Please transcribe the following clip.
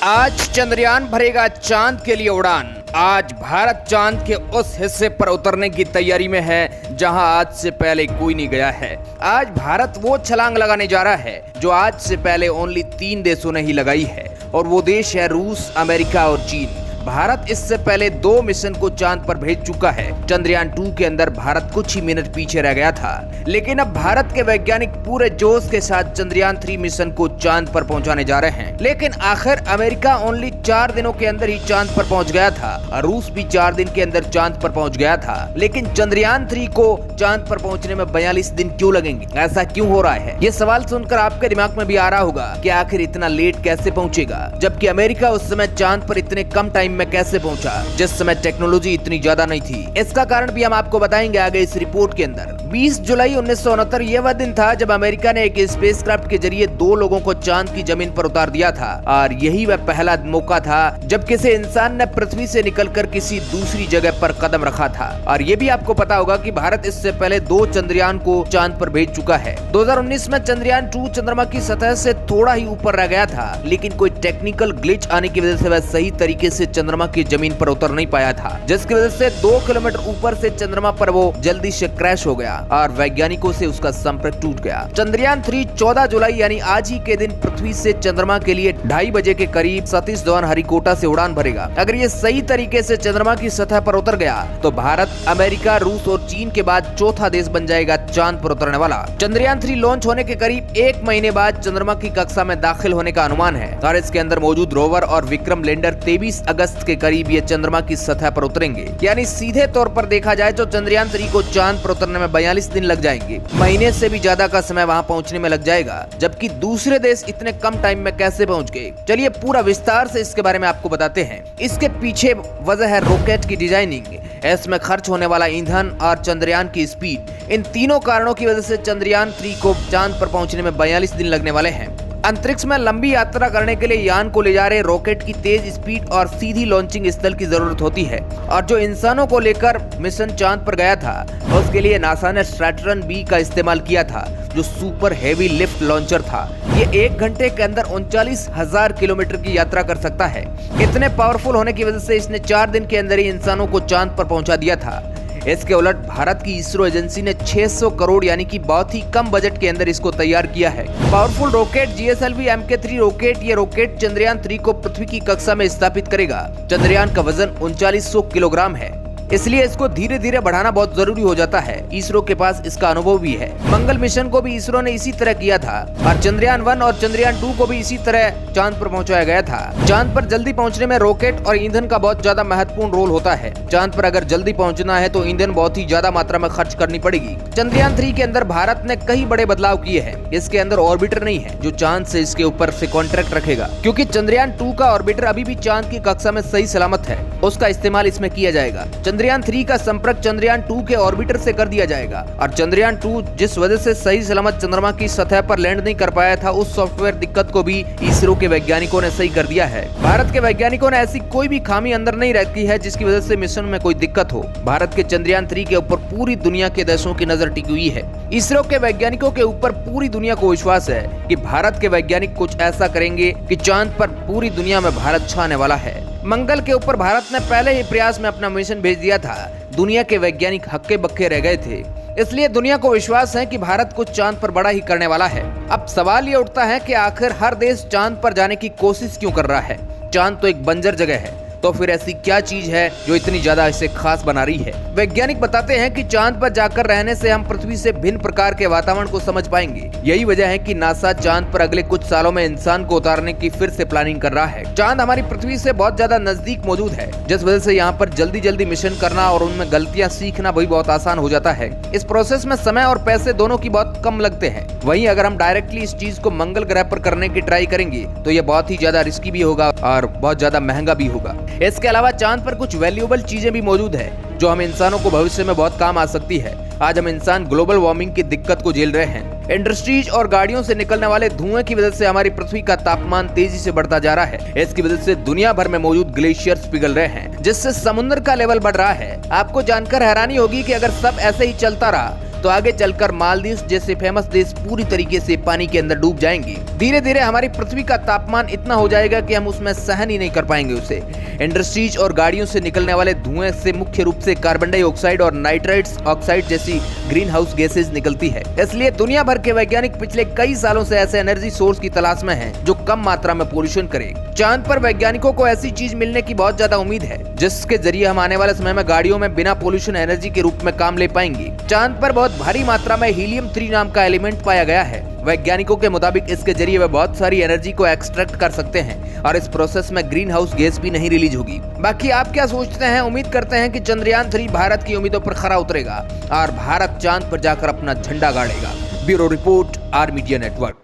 आज चंद्रयान भरेगा चांद के लिए उड़ान। आज भारत चांद के उस हिस्से पर उतरने की तैयारी में है जहां आज से पहले कोई नहीं गया है। आज भारत वो छलांग लगाने जा रहा है जो आज से पहले ओनली 3 देशों ने ही लगाई है, और वो देश है रूस, अमेरिका और चीन। भारत इससे पहले 2 मिशन को चांद पर भेज चुका है। चंद्रयान 2 के अंदर भारत कुछ ही मिनट पीछे रह गया था, लेकिन अब भारत के वैज्ञानिक पूरे जोश के साथ चंद्रयान 3 मिशन को चांद पर पहुंचाने जा रहे हैं। लेकिन आखिर अमेरिका ओनली 4 दिनों के अंदर ही चांद पर पहुंच गया था और रूस भी 4 दिन के अंदर चांद पर पहुंच गया था, लेकिन चंद्रयान 3 को चांद पर पहुंचने में 42 दिन क्यों लगेंगे? ऐसा क्यों हो रहा है? ये सवाल सुनकर आपके दिमाग में भी आ रहा होगा कि आखिर इतना लेट कैसे पहुंचेगा, जबकि अमेरिका उस समय चांद पर इतने कम टाइम में कैसे पहुंचा जिस समय टेक्नोलॉजी इतनी ज्यादा नहीं थी। इसका कारण भी हम आपको बताएंगे आगे इस रिपोर्ट के अंदर। 20 जुलाई 1969 ये वह दिन था जब अमेरिका ने एक स्पेसक्राफ्ट के जरिए 2 लोगों को चांद की जमीन पर उतार दिया था, और यही वह पहला मौका था जब किसी इंसान ने पृथ्वी से निकलकर किसी दूसरी जगह पर कदम रखा था। और ये भी आपको पता होगा कि भारत इससे पहले 2 चंद्रयान को चांद पर भेज चुका है। 2019 में चंद्रयान 2 चंद्रमा की सतह से थोड़ा ही ऊपर रह गया था, लेकिन कोई टेक्निकल ग्लिच आने की वजह से वह सही तरीके से चंद्रमा की जमीन पर उतर नहीं पाया था, जिसकी वजह से 2 किलोमीटर ऊपर से चंद्रमा पर वो जल्दी से क्रैश हो गया और वैज्ञानिकों से उसका संपर्क टूट गया। चंद्रयान 3 14 जुलाई यानी आज ही के दिन पृथ्वी से चंद्रमा के लिए 2:30 बजे के करीब सतीश धवन हरिकोटा से उड़ान भरेगा। अगर ये सही तरीके से चंद्रमा की सतह पर उतर गया तो भारत, अमेरिका, रूस और चीन के बाद चौथा देश बन जाएगा चांद पर उतरने वाला। चंद्रयान 3 लॉन्च होने के करीब 1 महीने बाद चंद्रमा की कक्षा में दाखिल होने का अनुमान है, और इसके अंदर मौजूद रोवर और विक्रम लैंडर 23 अगस्त के करीब ये चंद्रमा की सतह पर उतरेंगे। यानी सीधे तौर पर देखा जाए तो चंद्रयान 3 को चांद पर उतरने में 42 दिन लग जाएंगे। महीने से भी ज्यादा का समय वहां पहुंचने में लग जाएगा, जबकि दूसरे देश इतने कम टाइम में कैसे पहुंच गए? चलिए पूरा विस्तार से इसके बारे में आपको बताते हैं। इसके पीछे वजह है रॉकेट की डिजाइनिंग, इसमें खर्च होने वाला ईंधन और चंद्रयान की स्पीड। इन तीनों कारणों की वजह से चंद्रयान 3 को चांद पर पहुंचने में 42 दिन लगने वाले हैं। अंतरिक्ष में लंबी यात्रा करने के लिए यान को ले जा रहे रॉकेट की तेज स्पीड और सीधी लॉन्चिंग स्थल की जरूरत होती है, और जो इंसानों को लेकर मिशन चांद पर गया था उसके लिए नासा ने सैटर्न बी का इस्तेमाल किया था, जो सुपर हेवी लिफ्ट लॉन्चर था। ये 1 घंटे के अंदर 39,000 किलोमीटर की यात्रा कर सकता है। इतने पावरफुल होने की वजह से इसने 4 दिन के अंदर ही इंसानों को चांद पर पहुंचा दिया था। इसके उलट भारत की इसरो एजेंसी ने 600 करोड़ यानी कि बहुत ही कम बजट के अंदर इसको तैयार किया है। Powerful rocket GSLV Mk3 rocket, ये रॉकेट चंद्रयान 3 को पृथ्वी की कक्षा में स्थापित करेगा। चंद्रयान का वजन 3900 किलोग्राम है, इसलिए इसको धीरे धीरे बढ़ाना बहुत जरूरी हो जाता है। इसरो के पास इसका अनुभव भी है। मंगल मिशन को भी इसरो ने इसी तरह किया था, और चंद्रयान 1 और चंद्रयान 2 को भी इसी तरह चांद पर पहुंचाया गया था। चांद पर जल्दी पहुंचने में रॉकेट और ईंधन का बहुत ज्यादा महत्वपूर्ण रोल होता है। चांद पर अगर जल्दी पहुंचना है तो ईंधन बहुत ही ज्यादा मात्रा में खर्च करनी पड़ेगी। चंद्रयान 3 के अंदर भारत ने कई बड़े बदलाव किए हैं। इसके अंदर ऑर्बिटर नहीं है जो चांद से इसके ऊपर से कॉन्ट्रैक्ट रखेगा, क्योंकि चंद्रयान 2 का ऑर्बिटर अभी भी चांद की कक्षा में सही सलामत है, उसका इस्तेमाल इसमें किया जाएगा। चंद्रयान 3 का संपर्क चंद्रयान 2 के ऑर्बिटर से कर दिया जाएगा, और चंद्रयान 2 जिस वजह से सही सलामत चंद्रमा की सतह पर लैंड नहीं कर पाया था, उस सॉफ्टवेयर दिक्कत को भी इसरो के वैज्ञानिकों ने सही कर दिया है। भारत के वैज्ञानिकों ने ऐसी कोई भी खामी अंदर नहीं रखी है जिसकी वजह से मिशन में कोई दिक्कत हो। भारत के चंद्रयान 3 के ऊपर पूरी दुनिया के देशों की नजर टिकी हुई है। इसरो के वैज्ञानिकों के ऊपर पूरी दुनिया को विश्वास है कि भारत के वैज्ञानिक कुछ ऐसा करेंगे कि चांद पर पूरी दुनिया में भारत छाने वाला है। मंगल के ऊपर भारत ने पहले ही प्रयास में अपना मिशन भेज दिया था। दुनिया के वैज्ञानिक हक्के बक्के रह गए थे, इसलिए दुनिया को विश्वास है कि भारत कुछ चांद पर बड़ा ही करने वाला है। अब सवाल ये उठता है कि आखिर हर देश चांद पर जाने की कोशिश क्यों कर रहा है? चांद तो एक बंजर जगह है, तो फिर ऐसी क्या चीज है जो इतनी ज्यादा इसे खास बना रही है? वैज्ञानिक बताते हैं कि चांद पर जाकर रहने से हम पृथ्वी से भिन्न प्रकार के वातावरण को समझ पाएंगे। यही वजह है कि नासा चांद पर अगले कुछ सालों में इंसान को उतारने की फिर से प्लानिंग कर रहा है। चांद हमारी पृथ्वी से बहुत ज्यादा नजदीक मौजूद है, जिस वजह से यहाँ पर जल्दी जल्दी मिशन करना और उनमें गलतियाँ सीखना भी बहुत आसान हो जाता है। इस प्रोसेस में समय और पैसे दोनों की बहुत कम लगते हैं। वहीं अगर हम डायरेक्टली इस चीज को मंगल ग्रह पर करने की ट्राई करेंगे तो ये बहुत ही ज्यादा रिस्की भी होगा और बहुत ज्यादा महंगा भी होगा। इसके अलावा चांद पर कुछ वैल्यूएबल चीजें भी मौजूद है जो हम इंसानों को भविष्य में बहुत काम आ सकती है। आज हम इंसान ग्लोबल वार्मिंग की दिक्कत को झेल रहे हैं। इंडस्ट्रीज और गाड़ियों से निकलने वाले धुएं की वजह से हमारी पृथ्वी का तापमान तेजी से बढ़ता जा रहा है। इसकी वजह से दुनिया भर में मौजूद ग्लेशियर्स पिघल रहे हैं, जिससे समुद्र का लेवल बढ़ रहा है। आपको जानकर हैरानी होगी कि अगर सब ऐसे ही चलता रहा तो आगे चलकर मालदीव जैसे फेमस देश पूरी तरीके से पानी के अंदर डूब जाएंगे। धीरे धीरे हमारी पृथ्वी का तापमान इतना हो जाएगा कि हम उसमें सहन ही नहीं कर पाएंगे उसे। इंडस्ट्रीज और गाड़ियों से निकलने वाले धुएं से मुख्य रूप से कार्बन डाइऑक्साइड और नाइट्राइट्स ऑक्साइड जैसी ग्रीन हाउस गैसेज निकलती है। इसलिए दुनिया भर के वैज्ञानिक पिछले कई सालों से ऐसे एनर्जी सोर्स की तलाश में हैं जो कम मात्रा में पोल्यूशन करे। चांद पर वैज्ञानिकों को ऐसी चीज मिलने की बहुत ज्यादा उम्मीद है जिसके जरिए हम आने वाले समय में गाड़ियों में बिना पोल्यूशन एनर्जी के रूप में काम ले पाएंगे। चांद पर बहुत भारी मात्रा में हीलियम 3 नाम का एलिमेंट पाया गया है। वैज्ञानिकों के मुताबिक इसके जरिए वे बहुत सारी एनर्जी को एक्सट्रैक्ट कर सकते हैं और इस प्रोसेस में ग्रीन हाउस गैस भी नहीं रिलीज होगी। बाकी आप क्या सोचते हैं? उम्मीद करते हैं कि चंद्रयान 3 भारत की उम्मीदों पर खरा उतरेगा और भारत चांद पर जाकर अपना झंडा गाड़ेगा। Bureau report, R media network.